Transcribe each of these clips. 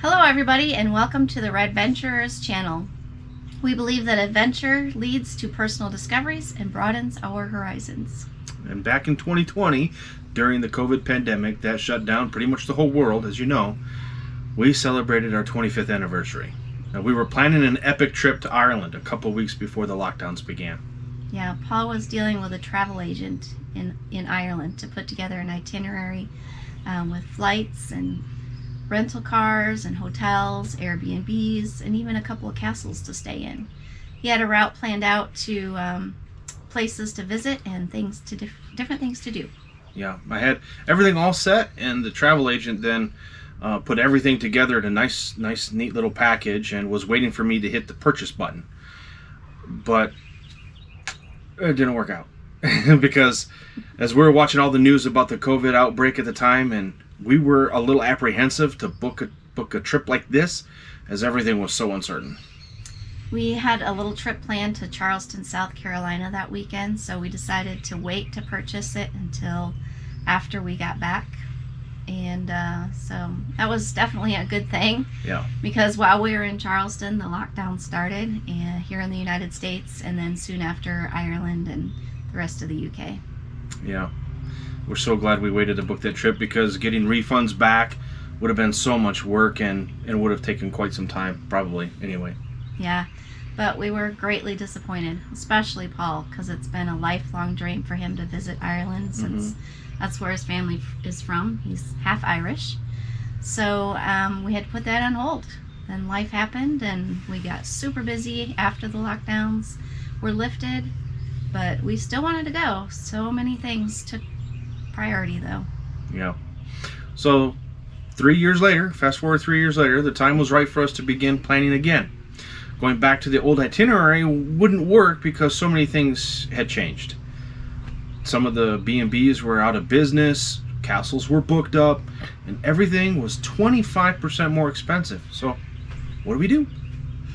Hello everybody and welcome to the Red Venturers channel. We believe that adventure leads to personal discoveries and broadens our horizons. And back in 2020, during the COVID pandemic that shut down pretty much the whole world, as you know, we celebrated our 25th anniversary. Now, we were planning an epic trip to Ireland a couple weeks before the lockdowns began. Yeah, Paul was dealing with a travel agent in Ireland to put together an itinerary with flights and rental cars and hotels, Airbnbs, and even a couple of castles to stay in. He had a route planned out to places to visit and different things to do. Yeah, I had everything all set, and the travel agent then put everything together in a nice, neat little package and was waiting for me to hit the purchase button. But it didn't work out because as we were watching all the news about the COVID outbreak at the time, and we were a little apprehensive to book a trip like this, as everything was so uncertain. We had a little trip planned to Charleston, South Carolina that weekend, so we decided to wait to purchase it until after we got back. And so that was definitely a good thing. Yeah. Because while we were in Charleston, the lockdown started here in the United States, and then soon after Ireland and the rest of the UK. Yeah. We're so glad we waited to book that trip, because getting refunds back would have been so much work and would have taken quite some time, probably, anyway. Yeah, but we were greatly disappointed, especially Paul, because it's been a lifelong dream for him to visit Ireland since that's where his family is from. He's half Irish. So we had to put that on hold. Then life happened and we got super busy after the lockdowns were lifted, but we still wanted to go. So many things took priority though. Yeah. So 3 years later, fast forward 3 years later, the time was right for us to begin planning again. Going back to the old itinerary wouldn't work because so many things had changed. Some of the B&Bs were out of business, castles were booked up, and everything was 25% more expensive. So what do?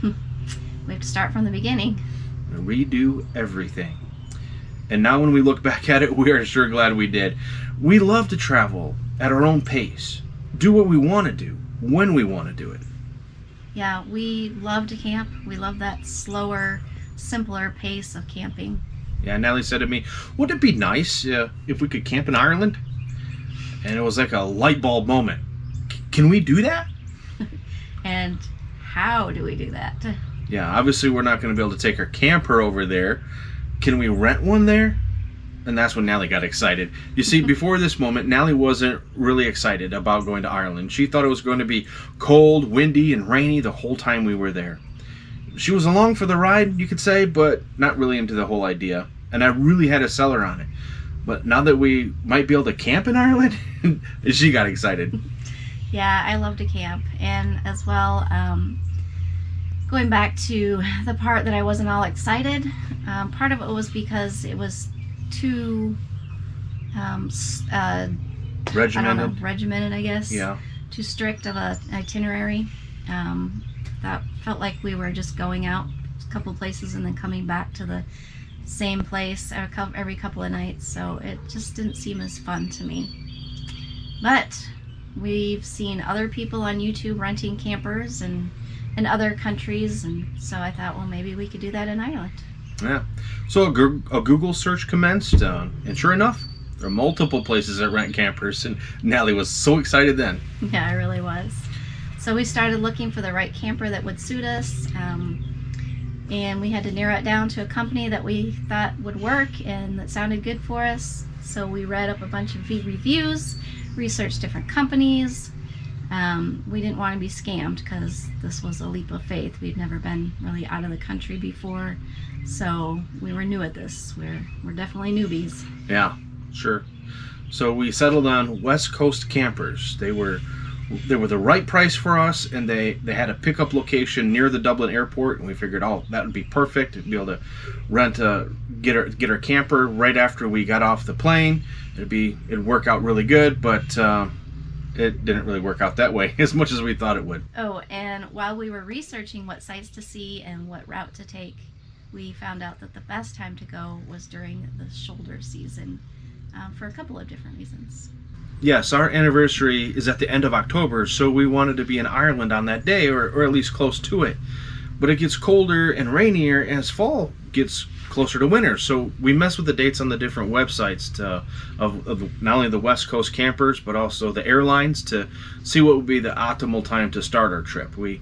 We have to start from the beginning. Redo everything. And now when we look back at it, we are sure glad we did. We love to travel at our own pace, do what we want to do, when we want to do it. Yeah, we love to camp. We love that slower, simpler pace of camping. Yeah, Natalie said to me, wouldn't it be nice if we could camp in Ireland? And it was like a light bulb moment. Can we do that? And how do we do that? Yeah, obviously we're not going to be able to take our camper over there. Can we rent one there? And that's when Natalie got excited. You see, before this moment, Natalie wasn't really excited about going to Ireland. She thought it was going to be cold, windy, and rainy the whole time we were there. She was along for the ride, you could say, but not really into the whole idea. And I really had to sell her on it. But now that we might be able to camp in Ireland, she got excited. Yeah, I love to camp. And as well, going back to the part that I wasn't all excited, part of it was because it was too regimented, I guess. Yeah. Too strict of an itinerary. That felt like we were just going out a couple places and then coming back to the same place every couple of nights. So it just didn't seem as fun to me. But we've seen other people on YouTube renting campers and in other countries, and so I thought, well, maybe we could do that in Ireland. Yeah. So a Google search commenced, and sure enough, there are multiple places that rent campers, and Natalie was so excited then. Yeah, I really was. So we started looking for the right camper that would suit us, and we had to narrow it down to a company that we thought would work and that sounded good for us. So we read up a bunch of reviews, researched different companies. We didn't want to be scammed because this was a leap of faith. We'd never been really out of the country before, so we were new at this. We're definitely newbies. Yeah, sure. So we settled on West Coast Campers. They were the right price for us, and they had a pickup location near the Dublin airport, and we figured, oh, that would be perfect to be able to rent get our camper right after we got off the plane. It'd work out really good, but it didn't really work out that way as much as we thought it would. Oh, and while we were researching what sites to see and what route to take, we found out that the best time to go was during the shoulder season for a couple of different reasons. Yes, our anniversary is at the end of October, so we wanted to be in Ireland on that day, or at least close to it. But it gets colder and rainier as fall gets closer to winter, so we mess with the dates on the different websites of not only the West Coast campers, but also the airlines, to see what would be the optimal time to start our trip. We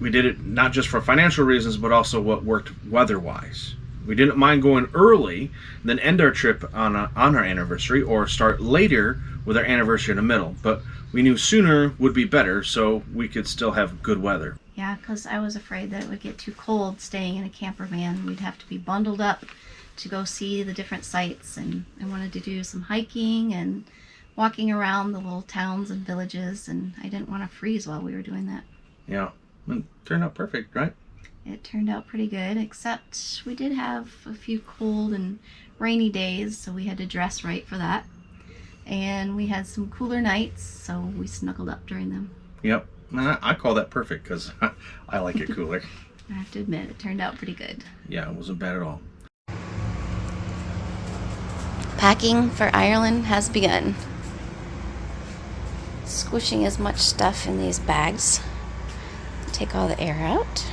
did it not just for financial reasons, but also what worked weather-wise. We didn't mind going early, then end our trip on our anniversary, or start later with our anniversary in the middle. But we knew sooner would be better, so we could still have good weather. Yeah, because I was afraid that it would get too cold staying in a camper van. We'd have to be bundled up to go see the different sites, and I wanted to do some hiking and walking around the little towns and villages, and I didn't want to freeze while we were doing that. Yeah, it turned out perfect, right? It turned out pretty good, except we did have a few cold and rainy days, so we had to dress right for that. And we had some cooler nights, so we snuggled up during them. Yep, I call that perfect because I like it cooler. I have to admit, it turned out pretty good. Yeah, it wasn't bad at all. Packing for Ireland has begun. Squishing as much stuff in these bags. Take all the air out.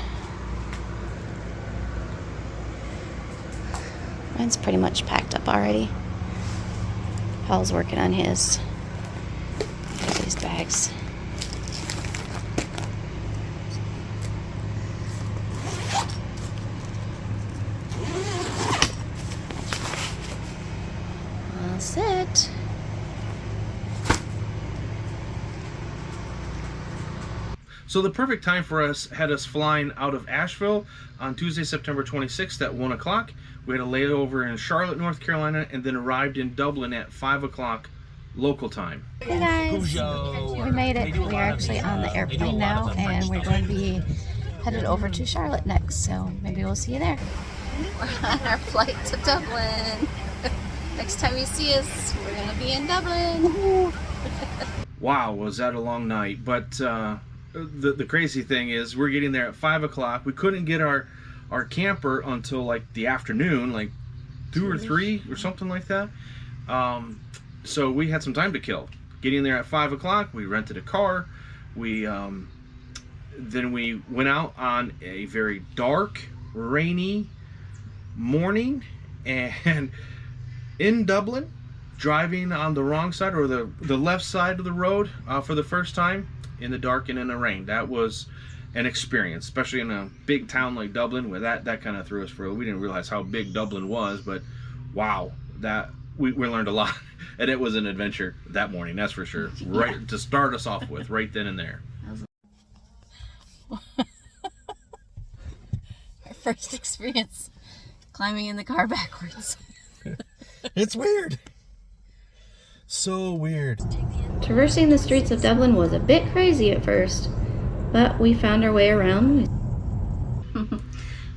Mine's pretty much packed up already. Paul's working on his. Here's these bags. All set. So the perfect time for us had us flying out of Asheville on Tuesday, September 26th at 1 o'clock. We had a layover in Charlotte, North Carolina, and then arrived in Dublin at 5 o'clock local time. Hey guys, we made it. We are actually on the airplane now, and we're going to be headed over to Charlotte next, so maybe we'll see you there. We're on our flight to Dublin. Next time you see us, we're going to be in Dublin. Wow, was that a long night. But the crazy thing is we're getting there at 5 o'clock. We couldn't get our camper until like the afternoon, like 2 or 3 or something like that. So we had some time to kill. Getting there at 5 o'clock, we rented a car. Then we went out on a very dark, rainy morning, and in Dublin, driving on the wrong side or the left side of the road for the first time in the dark and in the rain. That was an experience, especially in a big town like Dublin, where that kind of threw us for a loop. We didn't realize how big Dublin was, but wow, that we learned a lot, and it was an adventure that morning, that's for sure. Right to start us off with, right then and there. Our first experience climbing in the car backwards. It's weird. So weird. Traversing the streets of Dublin was a bit crazy at first, but we found our way around.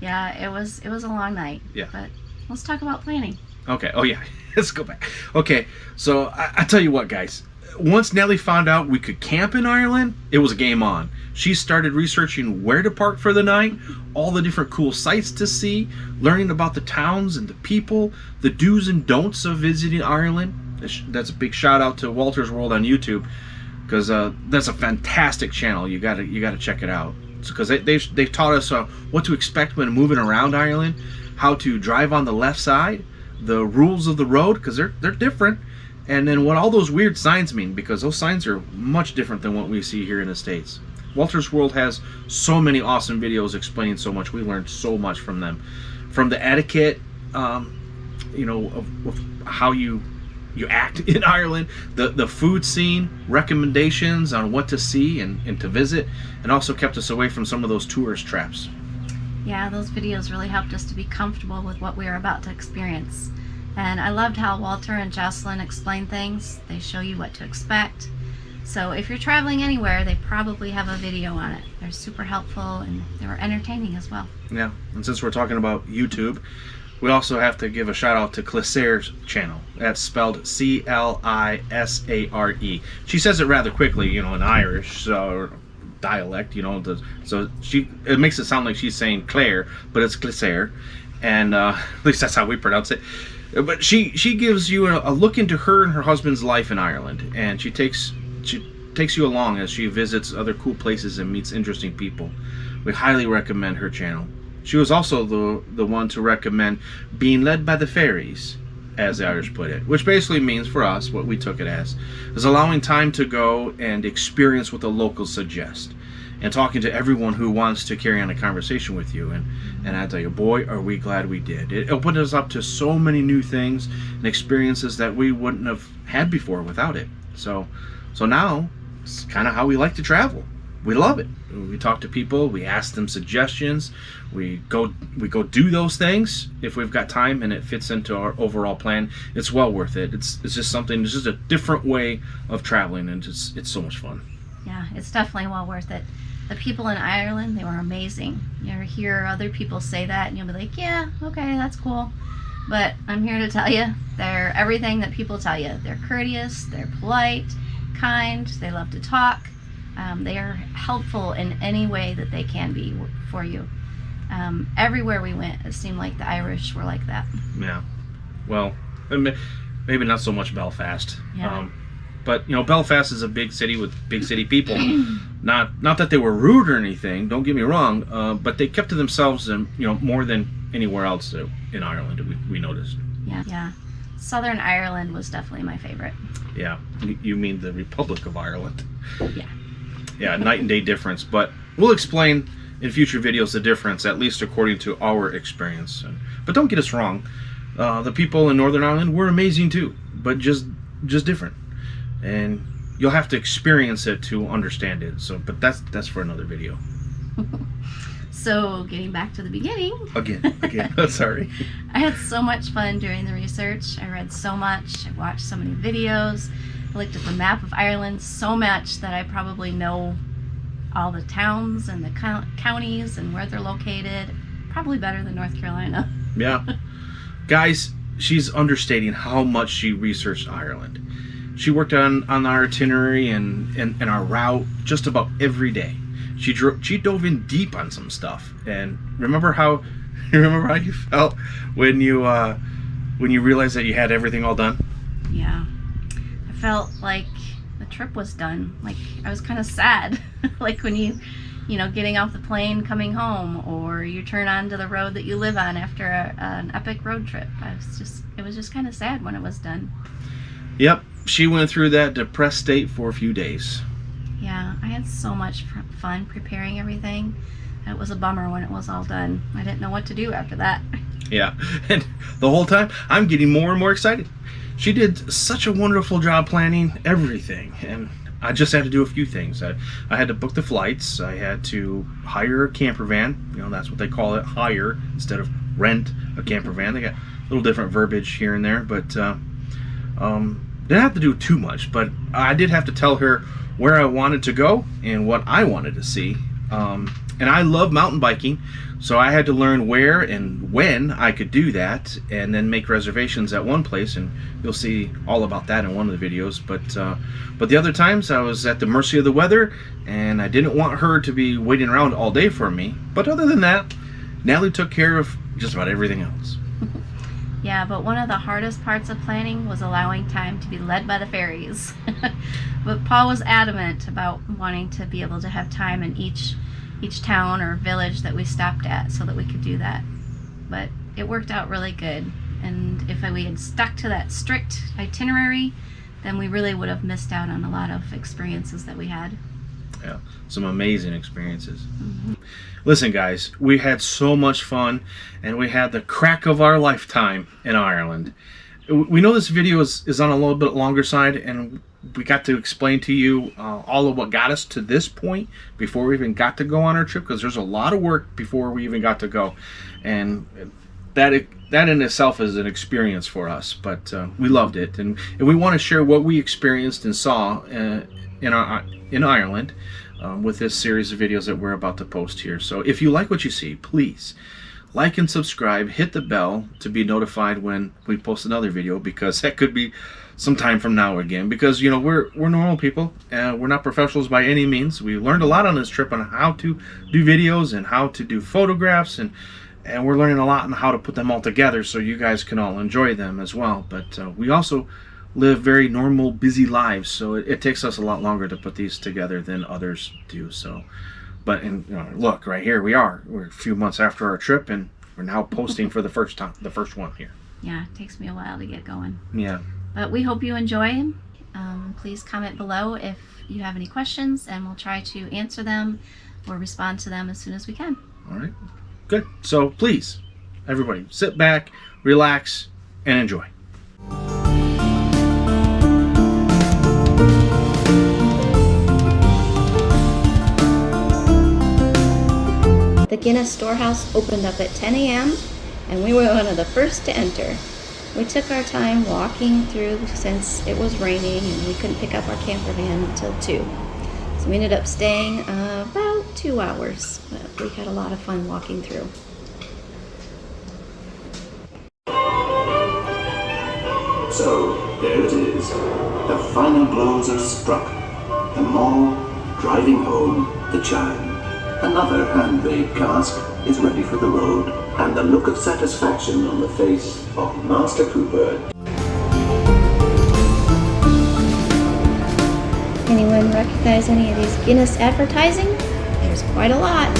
Yeah, it was a long night. Yeah. But let's talk about planning. Okay. Oh yeah. Let's go back. Okay. So I tell you what, guys. Once Nellie found out we could camp in Ireland, it was game on. She started researching where to park for the night, all the different cool sights to see, learning about the towns and the people, the do's and don'ts of visiting Ireland. That's a big shout out to Walter's World on YouTube, because that's a fantastic channel. You gotta check it out, because they've taught us what to expect when moving around Ireland, how to drive on the left side, the rules of the road, because they're different, and then what all those weird signs mean, because those signs are much different than what we see here in the States. Walter's World has so many awesome videos explaining so much. We learned so much from them, from the etiquette, of how you act in Ireland, the food scene, recommendations on what to see and to visit, and also kept us away from some of those tourist traps. Yeah, those videos really helped us to be comfortable with what we were about to experience. And I loved how Walter and Jocelyn explain things. They show you what to expect. So if you're traveling anywhere, they probably have a video on it. They're super helpful, and they were entertaining as well. Yeah, and since we're talking about YouTube, we also have to give a shout out to Clissare's channel. That's spelled Clisare. She says it rather quickly, in Irish dialect, so it makes it sound like she's saying Claire, but it's Clisare, and at least that's how we pronounce it. But she gives you a look into her and her husband's life in Ireland, and she takes you along as she visits other cool places and meets interesting people. We highly recommend her channel. She was also the one to recommend being led by the fairies, as the Irish put it, which basically means for us, what we took it as, is allowing time to go and experience what the locals suggest, and talking to everyone who wants to carry on a conversation with you. And I tell you, boy, are we glad we did. It opened us up to so many new things and experiences that we wouldn't have had before without it. So now it's kind of how we like to travel. We love it. We talk to people, we ask them suggestions, we go do those things if we've got time and it fits into our overall plan. It's well worth it. It's just something, it's just a different way of traveling, and it's so much fun. Yeah, it's definitely well worth it. The people in Ireland, they were amazing. You ever hear other people say that and you'll be like, yeah, okay, that's cool. But I'm here to tell you, they're everything that people tell you. They're courteous, they're polite, kind, they love to talk. They are helpful in any way that they can be for you. Everywhere we went, it seemed like the Irish were like that. Yeah. Well, maybe not so much Belfast. Yeah. But Belfast is a big city with big city people. Not that they were rude or anything. Don't get me wrong. But they kept to themselves, and more than anywhere else in Ireland. We noticed. Yeah. Southern Ireland was definitely my favorite. Yeah. You mean the Republic of Ireland? Yeah. Yeah, night and day difference. But we'll explain in future videos the difference, at least according to our experience. But don't get us wrong. The people in Northern Ireland were amazing too, but just different. And you'll have to experience it to understand it. But that's for another video. So getting back to the beginning. Again. Sorry. I had so much fun doing the research. I read so much. I watched so many videos. I looked at the map of Ireland so much that I probably know all the towns and the counties and where they're located. Probably better than North Carolina. Yeah. Guys, she's understating how much she researched Ireland. She worked on our itinerary and our route just about every day. She dove in deep on some stuff. And remember how you felt when you realized that you had everything all done? Yeah. I felt like the trip was done. Like I was kind of sad. Like when you getting off the plane coming home, or you turn onto the road that you live on after an epic road trip. It was just kind of sad when it was done. Yep. She went through that depressed state for a few days. Yeah, I had so much fun preparing everything. It was a bummer when it was all done. I didn't know what to do after that. Yeah, and the whole time I'm getting more and more excited. She did such a wonderful job planning everything, and I just had to do a few things. I had to book the flights. I had to hire a camper van. That's what they call it, hire instead of rent a camper van. They got a little different verbiage here and there, but didn't have to do too much. But I did have to tell her where I wanted to go and what I wanted to see. And I love mountain biking, so I had to learn where and when I could do that, and then make reservations at one place, and you'll see all about that in one of the videos. But the other times I was at the mercy of the weather, and I didn't want her to be waiting around all day for me. But other than that, Natalie took care of just about everything else. Yeah, but one of the hardest parts of planning was allowing time to be led by the fairies. But Paul was adamant about wanting to be able to have time in each town or village that we stopped at so that we could do that. But it worked out really good. And if we had stuck to that strict itinerary, then we really would have missed out on a lot of experiences that we had. Yeah, some amazing experiences. Mm-hmm. Listen, guys, we had so much fun, and we had the crack of our lifetime in Ireland. We know this video is on a little bit longer side, and we got to explain to you all of what got us to this point before we even got to go on our trip, because there's a lot of work before we even got to go, and that in itself is an experience for us. But we loved it, and we want to share what we experienced and saw in Ireland with this series of videos that we're about to post here. So if you like what you see, please like and subscribe, hit the bell to be notified when we post another video, because that could be some time from now again, because we're normal people, and we're not professionals by any means. We learned a lot on this trip on how to do videos and how to do photographs, and and we're learning a lot on how to put them all together so you guys can all enjoy them as well. But we also live very normal, busy lives, so it takes us a lot longer to put these together than others do. So, but look, right here we're a few months after our trip, and we're now posting for the first one here. Yeah, it takes me a while to get going. Yeah. But we hope you enjoy them. Please comment below if you have any questions, and we'll try to answer them or respond to them as soon as we can. All right. Good. So please, everybody, sit back, relax, and enjoy. The Guinness Storehouse opened up at 10 a.m. and we were one of the first to enter. We took our time walking through since it was raining and we couldn't pick up our camper van until 2. So we ended up staying about 2 hours, but we had a lot of fun walking through. So, there it is. The final blows are struck. The mall, driving home, the chime. Another hand-made cask is ready for the road, and the look of satisfaction on the face of Master Cooper. Anyone recognize any of these Guinness advertising? There's quite a lot.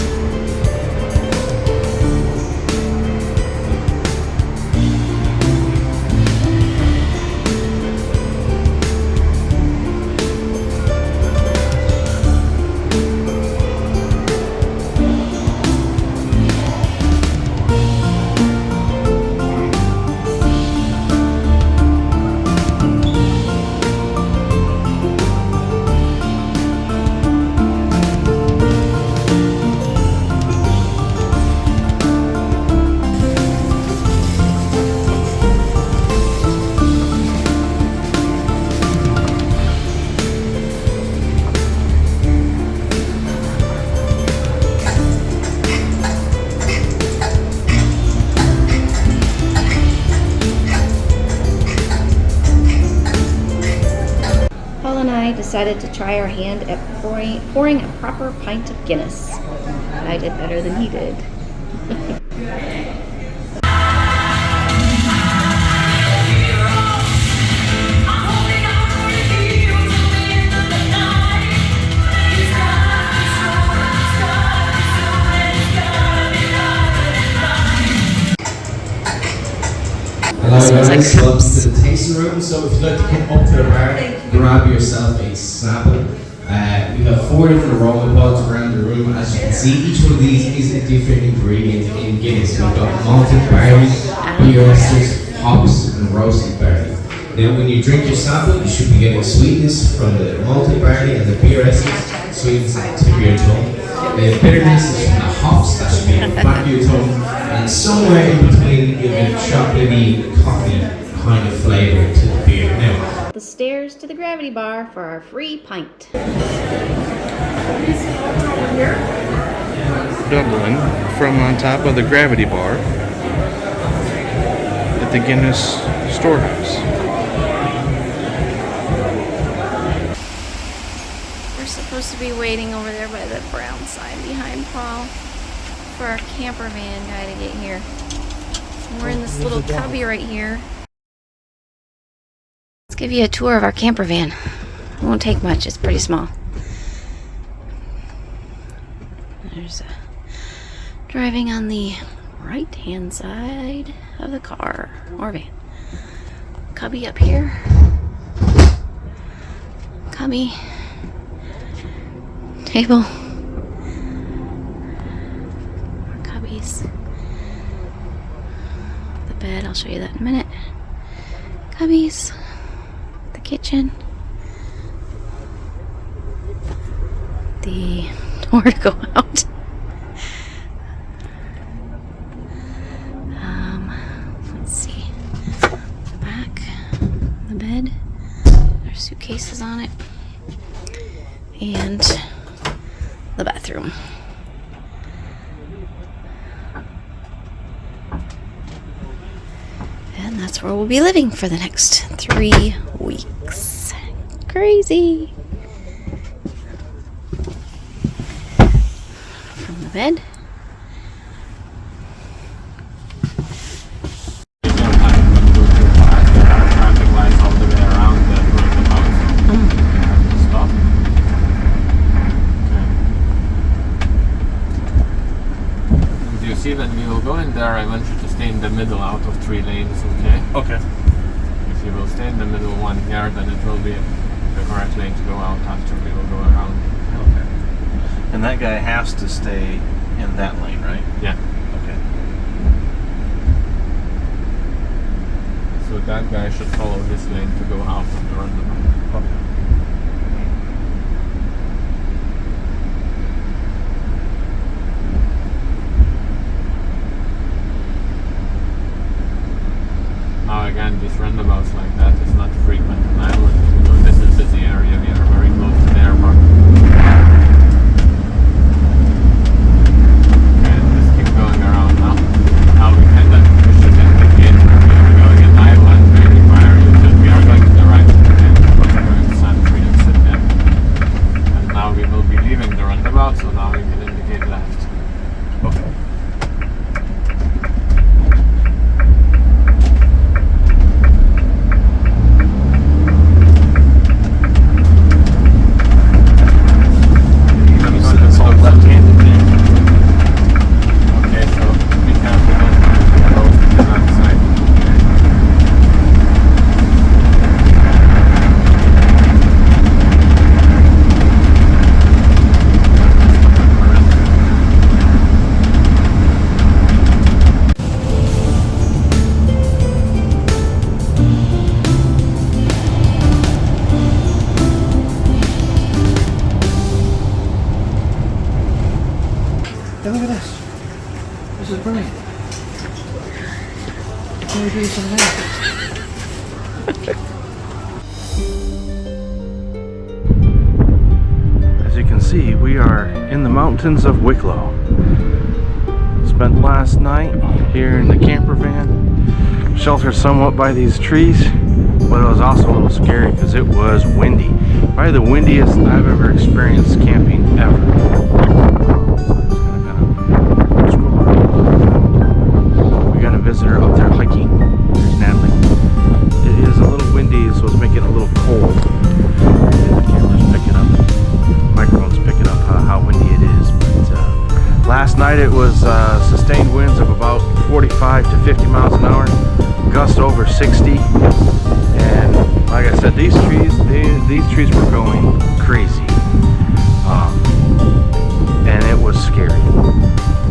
Decided to try our hand at pouring a proper pint of Guinness. I did better than he did. Hello guys, welcome to the tasting room. So if you'd like to come up to the bar, grab yourself a sample. We have 4 different aroma pods around the room. As you can see, each one of these is a different ingredient in Guinness. We've got malted barley, beer esters, hops, and roasted barley. Now when you drink your sample, you should be getting sweetness from the malted barley and the beer esters, sweetness at the tip of your tongue. The bitterness is from the hops, that should be at the back of your tongue, and somewhere in between you'll get chocolatey, coffee kind of flavour to the beer. Now, The stairs to the gravity bar for our free pint. Dublin from on top of the gravity bar at the Guinness Storehouse. We're supposed to be waiting over there by the brown sign behind Paul for our camper van guy to get here. And we're in this little cubby right here. Let's give you a tour of our camper van. It won't take much, it's pretty small. There's driving on the right hand side of the car or van. Cubby up here. Cubby. Table. More cubbies. The bed, I'll show you that in a minute. Cubbies. The kitchen. The door to go out. Let's see. The back. The bed. There's suitcases on it. And the bathroom. And that's where we'll be living for the next 3 weeks. Crazy. From the bed. see when we will go in there, I want you to stay in the middle out of 3 lanes, okay? Okay. If you will stay in the middle 1 here, then it will be the correct lane to go out after we will go around. Okay. And that guy has to stay in that lane, right? Yeah. Okay. So that guy should follow this lane to go out of the roundabout. Okay. Now again, these roundabouts like that is not frequent in Ireland. Even though this is a busy area, we are very close to the airport. Okay, just keep going around now. Now we can then push it indicate where we are going in Ireland. We require you to, we are going to the right again. We're going to Santry and Sydney. And now we will be leaving the roundabout, so now we can indicate left. Okay. You said it's all left-handed there. Okay, so be careful, don't go to the left side. Hey, look at this. This is brilliant. Can we do this on As you can see, we are in the mountains of Wicklow. Spent last night here in the camper van, sheltered somewhat by these trees, but it was also a little scary because it was windy. Probably the windiest I've ever experienced camping ever. We got a visitor up there hiking. There's Natalie. It is a little windy, so it's making it a little cold. The camera's picking up, microphone's picking up how windy it is. But last night it was sustained winds of about 45 to 50 miles an hour, gusts over 60. And like I said, these trees were going crazy. And it was scary.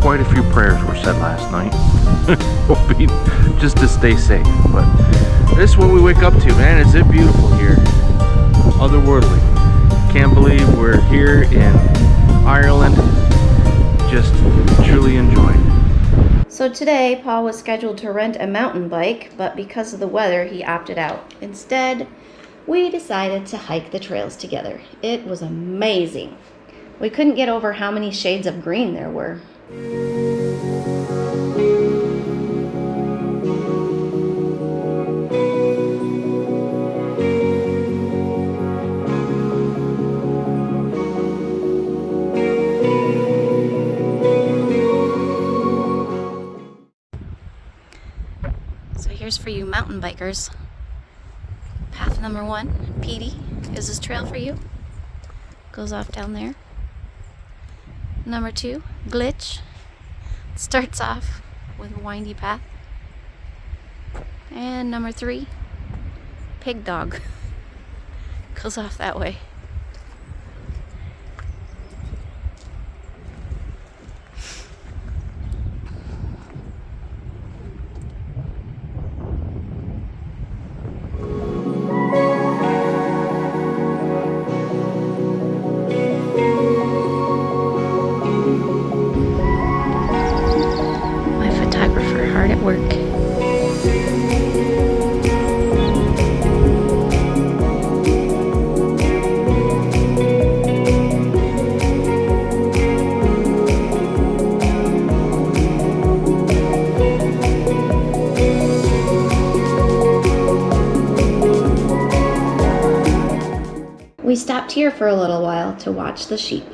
Quite a few prayers were said last night, hoping just to stay safe. But this is what we wake up to, man. Is it beautiful here? Otherworldly. Can't believe we're here in Ireland. Just truly enjoying. So today, Paul was scheduled to rent a mountain bike, but because of the weather, he opted out. Instead, we decided to hike the trails together. It was amazing. We couldn't get over how many shades of green there were. So here's for you mountain bikers. Path number 1, Petey. Is this trail for you? Goes off down there. Number 2, Glitch. Starts off with a windy path. And number 3, Pig Dog. Goes off that way. My photographer hard at work. We stopped here for a little while to watch the sheep.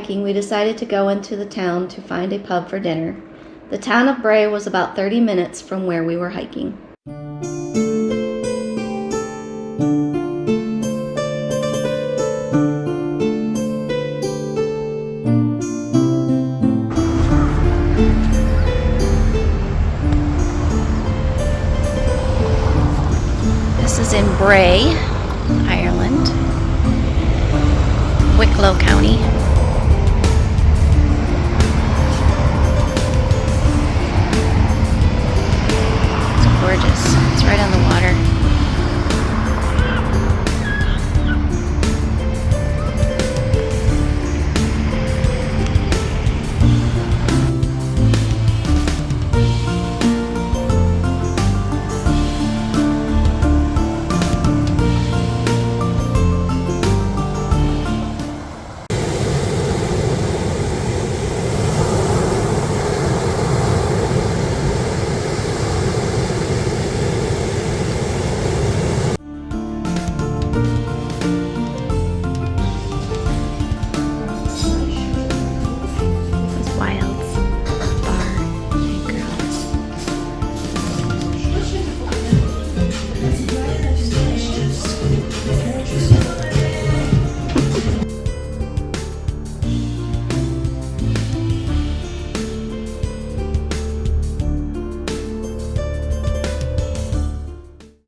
hiking, we decided to go into the town to find a pub for dinner. The town of Bray was about 30 minutes from where we were hiking. This is in Bray, Ireland, Wicklow County. It's gorgeous. It's right on the water.